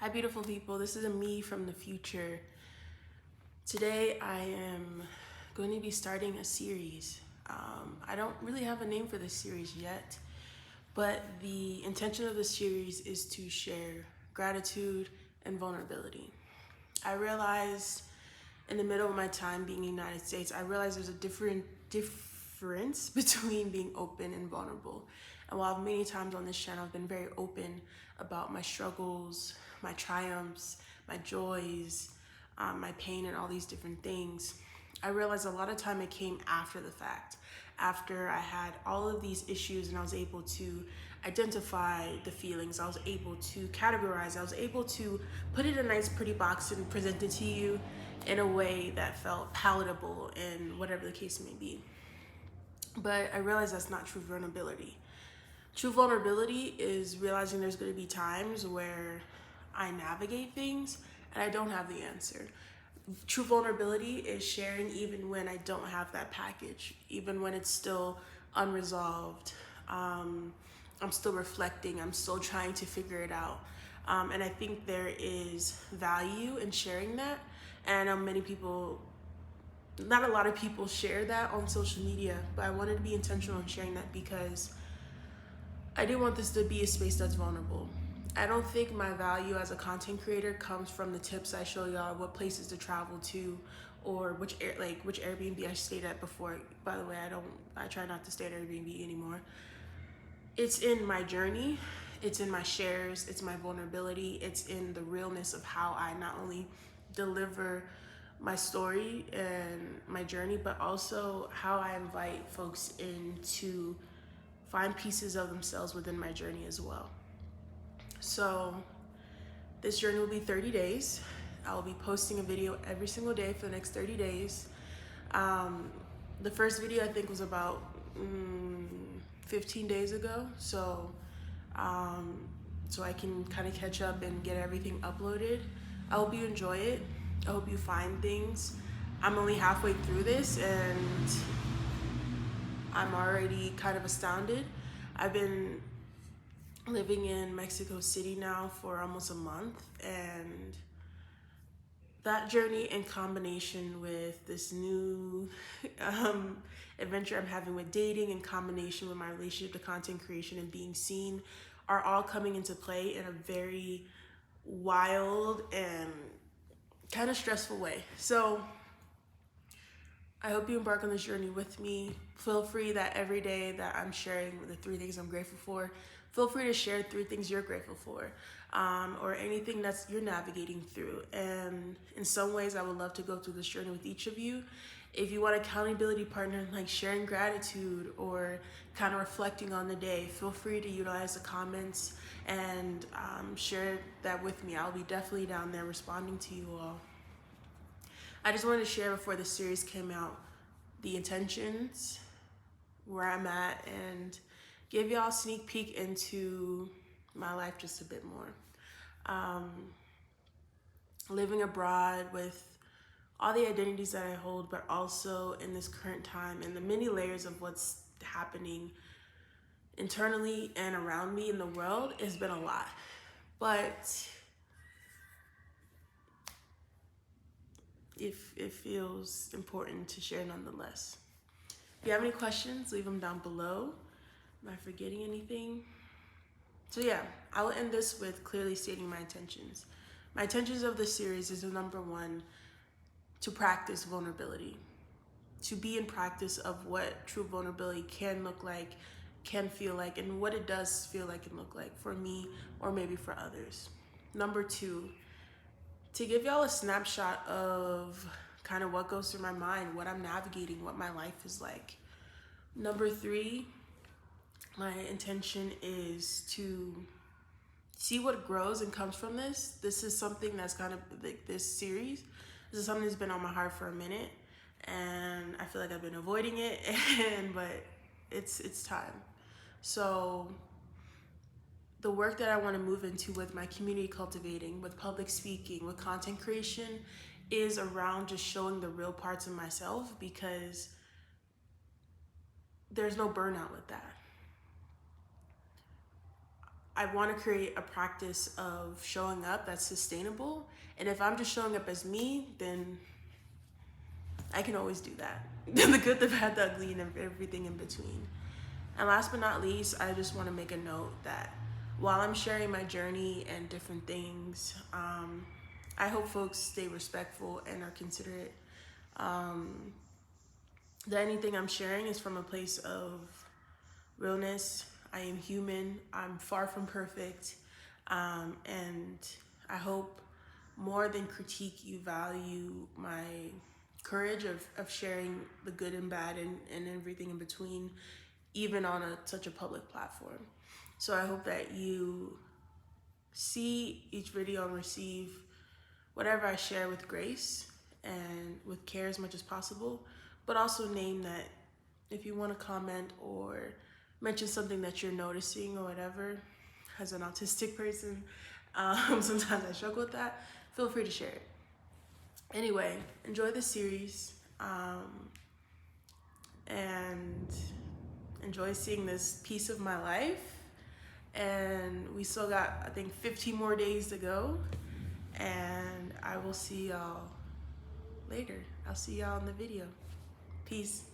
Hi, beautiful people. This is a me from the future. Today, I am going to be starting a series. I don't really have a name for this series yet, but the intention of the series is to share gratitude and vulnerability. I realized in the middle of my time being in the United States, I realized there's a difference between being open and vulnerable. And while many times on this channel I've been very open about my struggles, my triumphs, my joys, my pain, and all these different things, I realized a lot of time it came after the fact, after I had all of these issues and I was able to identify the feelings, I was able to categorize, I was able to put it in a nice pretty box and present it to you in a way that felt palatable and whatever the case may be. But I realized that's not true vulnerability. True vulnerability is realizing there's going to be times where I navigate things and I don't have the answer. True vulnerability is sharing even when I don't have that package, even when it's still unresolved. I'm still reflecting, I'm still trying to figure it out. And I think there is value in sharing that. And I know many people, not a lot of people share that on social media, but I wanted to be intentional in sharing that because I didn't want this to be a space that's vulnerable. I don't think my value as a content creator comes from the tips I show y'all, what places to travel to, or which Airbnb I stayed at before. By the way, I try not to stay at Airbnb anymore. It's in my journey, it's in my shares, it's my vulnerability, it's in the realness of how I not only deliver my story and my journey, but also how I invite folks in to find pieces of themselves within my journey as well. So this journey will be 30 days. I will be posting a video every single day for the next 30 days. The first video I think was about 15 days ago. So I can kind of catch up and get everything uploaded. I hope you enjoy it. I hope you find things. I'm only halfway through this and I'm already kind of astounded. I've been living in Mexico City now for almost a month, and that journey in combination with this new adventure I'm having with dating, in combination with my relationship to content creation and being seen, are all coming into play in a very wild and kind of stressful way. So I hope you embark on this journey with me. Feel free that every day that I'm sharing the 3 things I'm grateful for, feel free to share 3 things you're grateful for, or anything that's you're navigating through. And in some ways, I would love to go through this journey with each of you. If you want an accountability partner, like sharing gratitude or kind of reflecting on the day, feel free to utilize the comments and share that with me. I'll be definitely down there responding to you all. I just wanted to share before the series came out the intentions, where I'm at, and give y'all a sneak peek into my life just a bit more. Living abroad with all the identities that I hold, but also in this current time and the many layers of what's happening internally and around me in the world has been a lot. But it feels important to share nonetheless. If you have any questions, leave them down below. Am I forgetting anything? So yeah, I will end this with clearly stating my intentions. My intentions of this series is number 1, to practice vulnerability, to be in practice of what true vulnerability can look like, can feel like, and what it does feel like and look like for me or maybe for others. Number 2, to give y'all a snapshot of kind of what goes through my mind, what I'm navigating, what my life is like. Number 3, my intention is to see what grows and comes from this. This is something that's kind of like this series. This is something that's been on my heart for a minute, and I feel like I've been avoiding it, but it's time. So the work that I want to move into with my community cultivating, with public speaking, with content creation is around just showing the real parts of myself, because there's no burnout with that. I want to create a practice of showing up that's sustainable. And if I'm just showing up as me, then I can always do that. The good, the bad, the ugly, and everything in between. And last but not least, I just want to make a note that while I'm sharing my journey and different things, I hope folks stay respectful and are considerate. That anything I'm sharing is from a place of realness. I am human. I'm far from perfect. And I hope more than critique, you value my courage of sharing the good and bad and everything in between, even on such a public platform. So I hope that you see each video and receive whatever I share with grace and with care as much as possible, but also name that if you want to comment or mention something that you're noticing or whatever, as an autistic person, sometimes I struggle with that, feel free to share it. Anyway, enjoy the series, and enjoy seeing this piece of my life. And we still got, I think, 15 more days to go. And I will see y'all later. I'll see y'all in the video. Peace.